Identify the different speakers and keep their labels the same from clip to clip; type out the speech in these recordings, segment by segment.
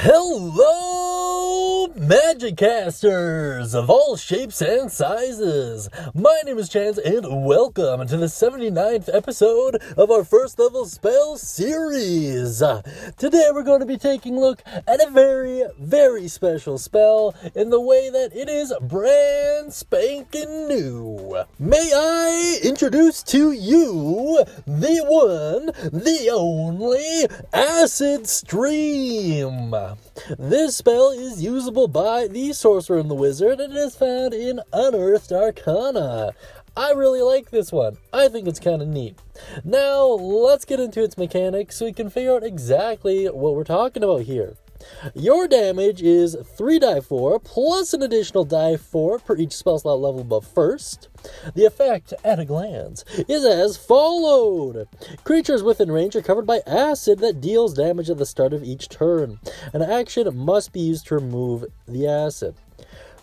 Speaker 1: Hello, Magic Casters of all shapes and sizes. My name is Chance, and welcome to the 79th episode of our first level spell series. Today we're going to be taking a look at a very, very special spell in the way that it is brand spanking new. May I introduce to you the one, the only Acid Stream. This spell is usable by the Sorcerer and the Wizard, and it is found in Unearthed Arcana. I really like this one. I think it's kind of neat. Now, let's get into its mechanics so we can figure out exactly what we're talking about here. Your damage is 3 die 4 plus an additional die 4 per each spell slot level above first. The effect, at a glance, is as followed. Creatures within range are covered by acid that deals damage at the start of each turn. An action must be used to remove the acid.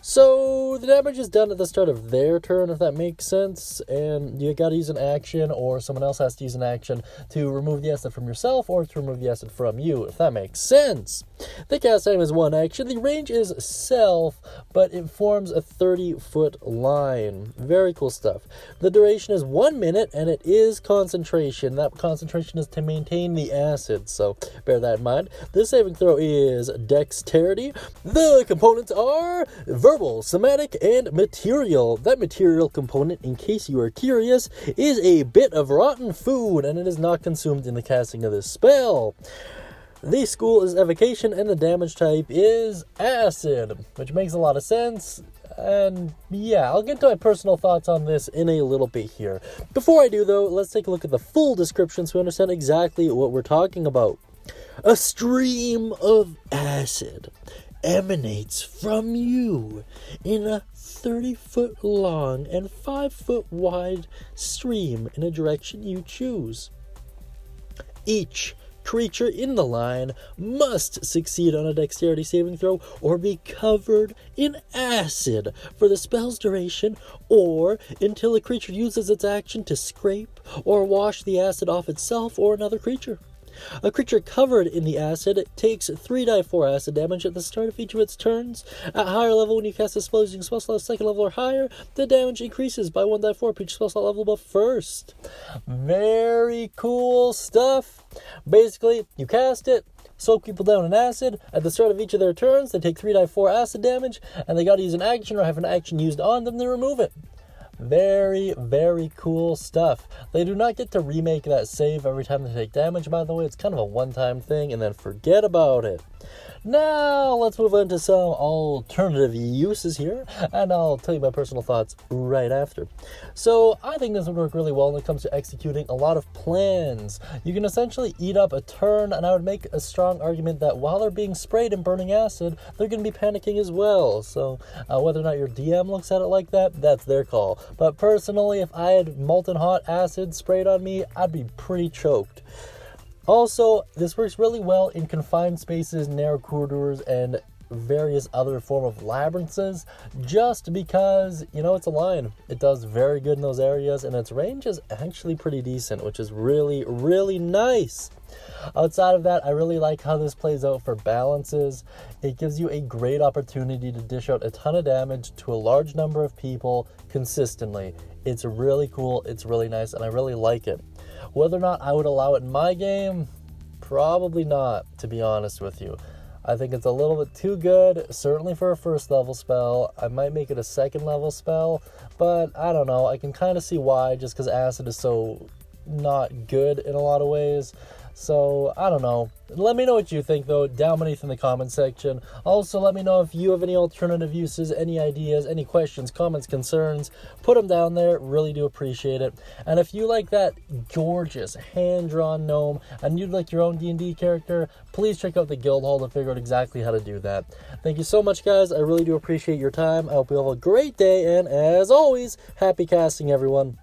Speaker 1: So, the damage is done at the start of their turn, if that makes sense, and you gotta use an action, or someone else has to use an action to remove the acid from yourself, or to remove the acid from you, if that makes sense. The cast time is 1 action. The range is self, but it forms a 30-foot line. Very cool stuff. The duration is 1 minute, and it is concentration. That concentration is to maintain the acid, so bear that in mind. The saving throw is Dexterity. The components are verbal, somatic, and material. That material component, in case you are curious, is a bit of rotten food, and it is not consumed in the casting of this spell. The school is Evocation, and the damage type is acid, which makes a lot of sense. And yeah, I'll get to my personal thoughts on this in a little bit here. Before I do, though, let's take a look at the full description so we understand exactly what we're talking about. A stream of acid emanates from you in a 30-foot long and 5-foot wide stream in a direction you choose. Each creature in the line must succeed on a dexterity saving throw or be covered in acid for the spell's duration, or until the creature uses its action to scrape or wash the acid off itself or another creature. A creature covered in the acid takes 3 die 4 acid damage at the start of each of its turns. At higher level, when you cast a spell using spell slot second level or higher, the damage increases by 1 die 4 per each spell slot level above first. Very cool stuff. Basically, you cast it, soak people down in acid. At the start of each of their turns, they take 3 die 4 acid damage, and they gotta use an action or have an action used on them to remove it. Very, very cool stuff. They do not get to remake that save every time they take damage, by the way. It's kind of a one-time thing, and then forget about it. Now, let's move on to some alternative uses here, and I'll tell you my personal thoughts right after. So, I think this would work really well when it comes to executing a lot of plans. You can essentially eat up a turn, and I would make a strong argument that while they're being sprayed and burning acid, they're going to be panicking as well. So, whether or not your DM looks at it like that, that's their call. But personally, if I had molten hot acid sprayed on me, I'd be pretty choked. Also, this works really well in confined spaces, narrow corridors, and various other form of labyrinths, just because, it's a line. It does very good in those areas, and its range is actually pretty decent, which is really, really nice. Outside of that, I really like how this plays out for balances. It gives you a great opportunity to dish out a ton of damage to a large number of people consistently. It's really cool, it's really nice, and I really like it. Whether or not I would allow it in my game, probably not, to be honest with you. I think it's a little bit too good, certainly for a first level spell. I might make it a second level spell, but I don't know. I can kind of see why, just because acid is so not good in a lot of ways. So, I don't know. Let me know what you think, though, down beneath in the comment section. Also, let me know if you have any alternative uses, any ideas, any questions, comments, concerns. Put them down there. Really do appreciate it. And if you like that gorgeous hand-drawn gnome and you'd like your own D&D character, please check out the guild hall to figure out exactly how to do that. Thank you so much, guys. I really do appreciate your time. I hope you have a great day, and as always, happy casting, everyone.